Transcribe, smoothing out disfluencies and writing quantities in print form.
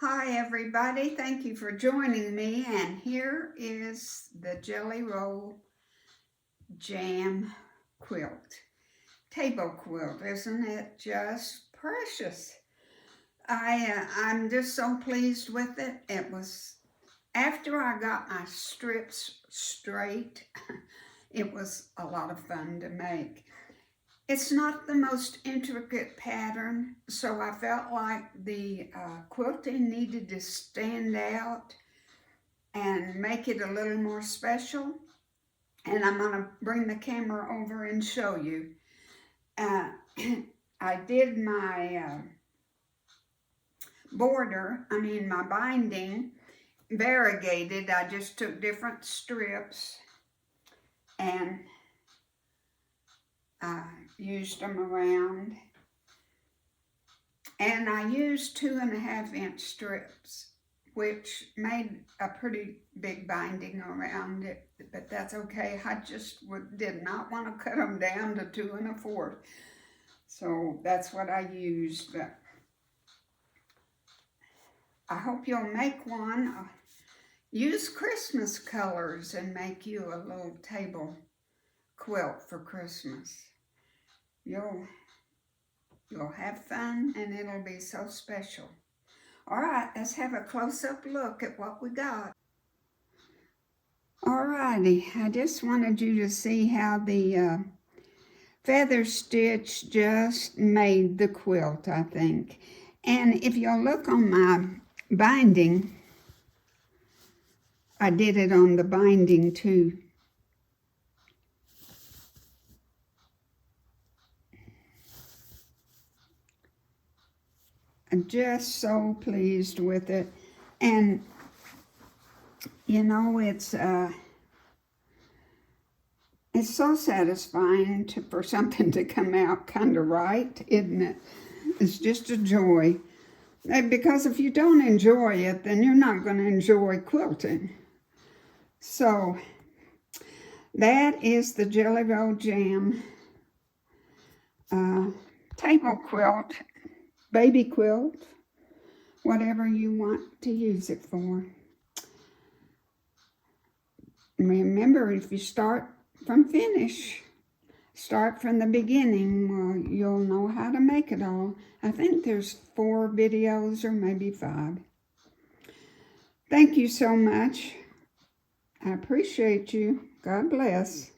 Hi everybody, thank you for joining me, and here is the Jelly Roll Jam Quilt. Table quilt, isn't it just precious? I'm just so pleased with it. It was, after I got my strips straight, it was a lot of fun to make. It's not the most intricate pattern, so I felt like the quilting needed to stand out and make it a little more special. And I'm going to bring the camera over and show you. I did my my binding variegated. I just took different strips and used them around. And I used 2.5-inch strips, which made a pretty big binding around it, but that's okay. I just did not want to cut them down to 2 1/4. So that's what I used. But I hope you'll make one. Use Christmas colors and make you a little table quilt for Christmas. You'll have fun and it'll be so special. All right, let's have a close-up look at what we got. All righty, I just wanted you to see how the feather stitch just made the quilt, I think. And if you'll look on my binding, I did it on the binding too. I'm just so pleased with it. And you know, it's so satisfying for something to come out kind of right, isn't it? It's just a joy. Because if you don't enjoy it, then you're not going to enjoy quilting. So that is the Jelly Roll Jam table quilt, baby quilt, whatever you want to use it for. Remember, if you start from finish, start from the beginning, well, you'll know how to make it all. I think there's 4 videos or maybe 5. Thank you so much. I appreciate you. God bless.